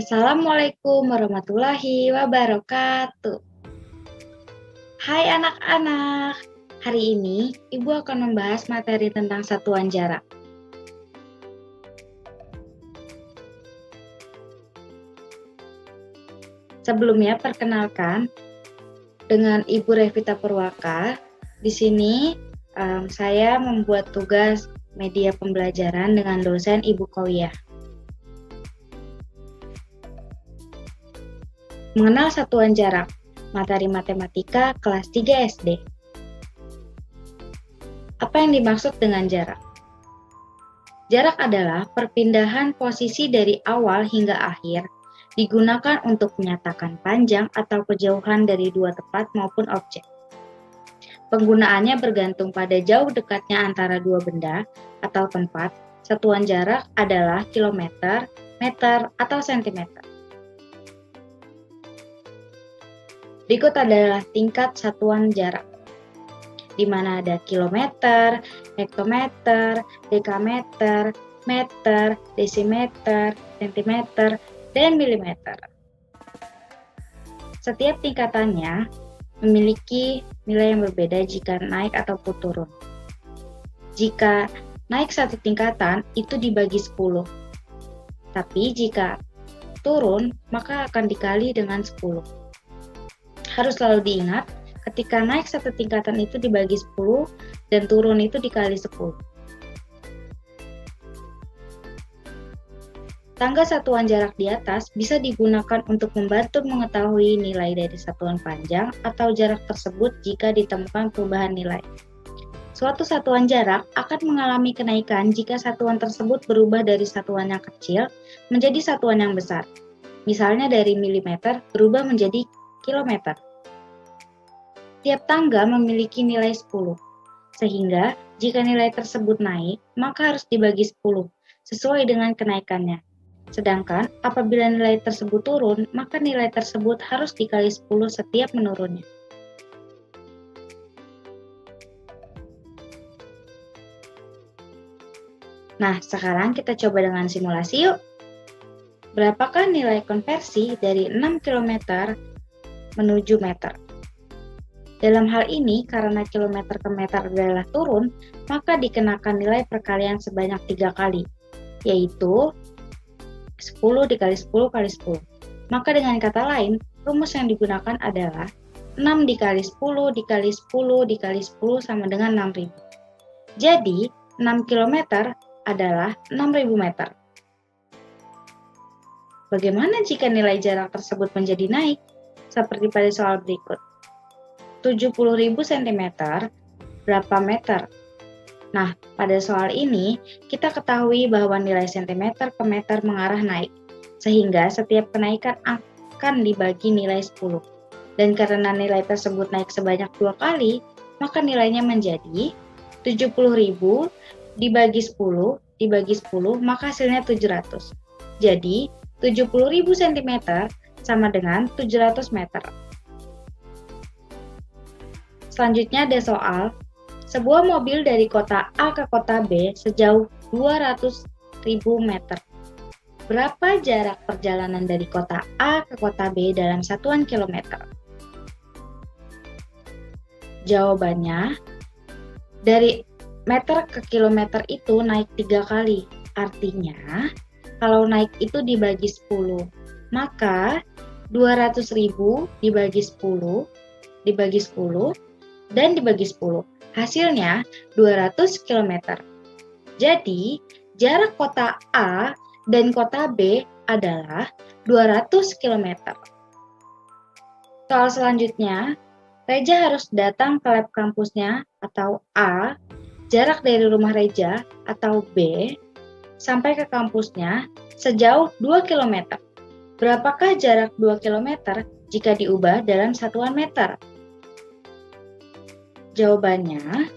Assalamualaikum warahmatullahi wabarakatuh. Hai anak-anak, hari ini Ibu akan membahas materi tentang satuan jarak. Sebelumnya perkenalkan, dengan Ibu Revita Purwaka. Di sini saya membuat tugas media pembelajaran dengan dosen Ibu Qawiyah. Mengenal satuan jarak, materi matematika kelas 3 SD. Apa yang dimaksud dengan jarak? Jarak adalah perpindahan posisi dari awal hingga akhir, digunakan untuk menyatakan panjang atau kejauhan dari dua tempat maupun objek. Penggunaannya bergantung pada jauh dekatnya antara dua benda atau tempat. Satuan jarak adalah kilometer, meter, atau sentimeter. Berikut adalah tingkat satuan jarak, di mana ada kilometer, hektometer, dekameter, meter, desimeter, sentimeter, dan milimeter. Setiap tingkatannya memiliki nilai yang berbeda jika naik ataupun turun. Jika naik satu tingkatan, itu dibagi 10. Tapi jika turun, maka akan dikali dengan 10. Harus selalu diingat, ketika naik satu tingkatan itu dibagi 10, dan turun itu dikali 10. Tangga satuan jarak di atas bisa digunakan untuk membantu mengetahui nilai dari satuan panjang atau jarak tersebut jika ditemukan perubahan nilai. Suatu satuan jarak akan mengalami kenaikan jika satuan tersebut berubah dari satuan yang kecil menjadi satuan yang besar. Misalnya dari milimeter berubah menjadi kilometer. Tiap tangga memiliki nilai 10, sehingga jika nilai tersebut naik, maka harus dibagi 10, sesuai dengan kenaikannya. Sedangkan apabila nilai tersebut turun, maka nilai tersebut harus dikali 10 setiap menurunnya. Nah, sekarang kita coba dengan simulasi yuk. Berapakah nilai konversi dari 6 km menuju meter? Dalam hal ini, karena kilometer ke meter adalah turun, maka dikenakan nilai perkalian sebanyak 3 kali, yaitu 10 dikali 10 kali 10. Maka dengan kata lain, rumus yang digunakan adalah 6 dikali 10 dikali 10 dikali 10 sama dengan 6.000. Jadi, 6 km adalah 6.000 meter. Bagaimana jika nilai jarak tersebut menjadi naik? Seperti pada soal berikut. 70.000 cm berapa meter? Nah, pada soal ini, kita ketahui bahwa nilai sentimeter ke meter mengarah naik, sehingga setiap kenaikan akan dibagi nilai 10. Dan karena nilai tersebut naik sebanyak 2 kali, maka nilainya menjadi 70.000 dibagi 10, maka hasilnya 700. Jadi, 70.000 cm sama dengan 700 meter. Selanjutnya ada soal, sebuah mobil dari kota A ke kota B sejauh 200.000 meter. Berapa jarak perjalanan dari kota A ke kota B dalam satuan kilometer? Jawabannya, dari meter ke kilometer itu naik 3 kali. Artinya, kalau naik itu dibagi 10, maka 200.000 dibagi 10, dan dibagi 10. Hasilnya 200 km. Jadi, jarak kota A dan kota B adalah 200 km. Soal selanjutnya, Reja harus datang ke lab kampusnya atau A, jarak dari rumah Reja atau B, sampai ke kampusnya sejauh 2 km. Berapakah jarak 2 km jika diubah dalam satuan meter? Jawabannya,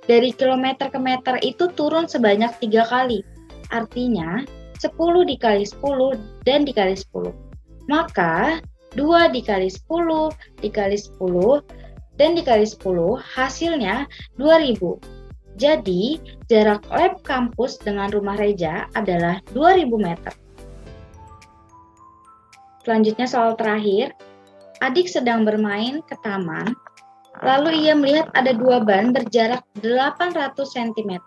dari kilometer ke meter itu turun sebanyak 3 kali. Artinya, 10 dikali 10 dan dikali 10. Maka, 2 dikali 10 dikali 10 dan dikali 10 hasilnya 2000. Jadi, jarak lab kampus dengan rumah Reja adalah 2000 meter. Selanjutnya soal terakhir, adik sedang bermain ke taman, lalu ia melihat ada dua ban berjarak 800 cm.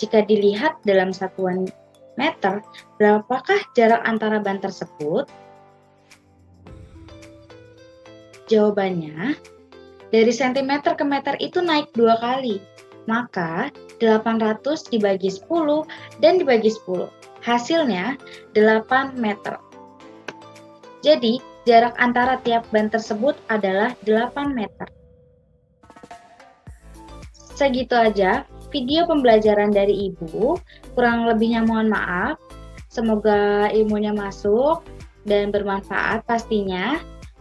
Jika dilihat dalam satuan meter, berapakah jarak antara ban tersebut? Jawabannya, dari sentimeter ke meter itu naik 2 kali. Maka 800 dibagi 10 dan dibagi 10. Hasilnya 8 meter. Jadi, jarak antara tiap ban tersebut adalah 8 meter. Segitu aja video pembelajaran dari Ibu. Kurang lebihnya mohon maaf. Semoga ilmunya masuk dan bermanfaat pastinya.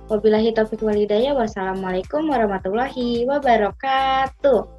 Wabillahi taufiq wal hidayah. Wassalamualaikum warahmatullahi wabarakatuh.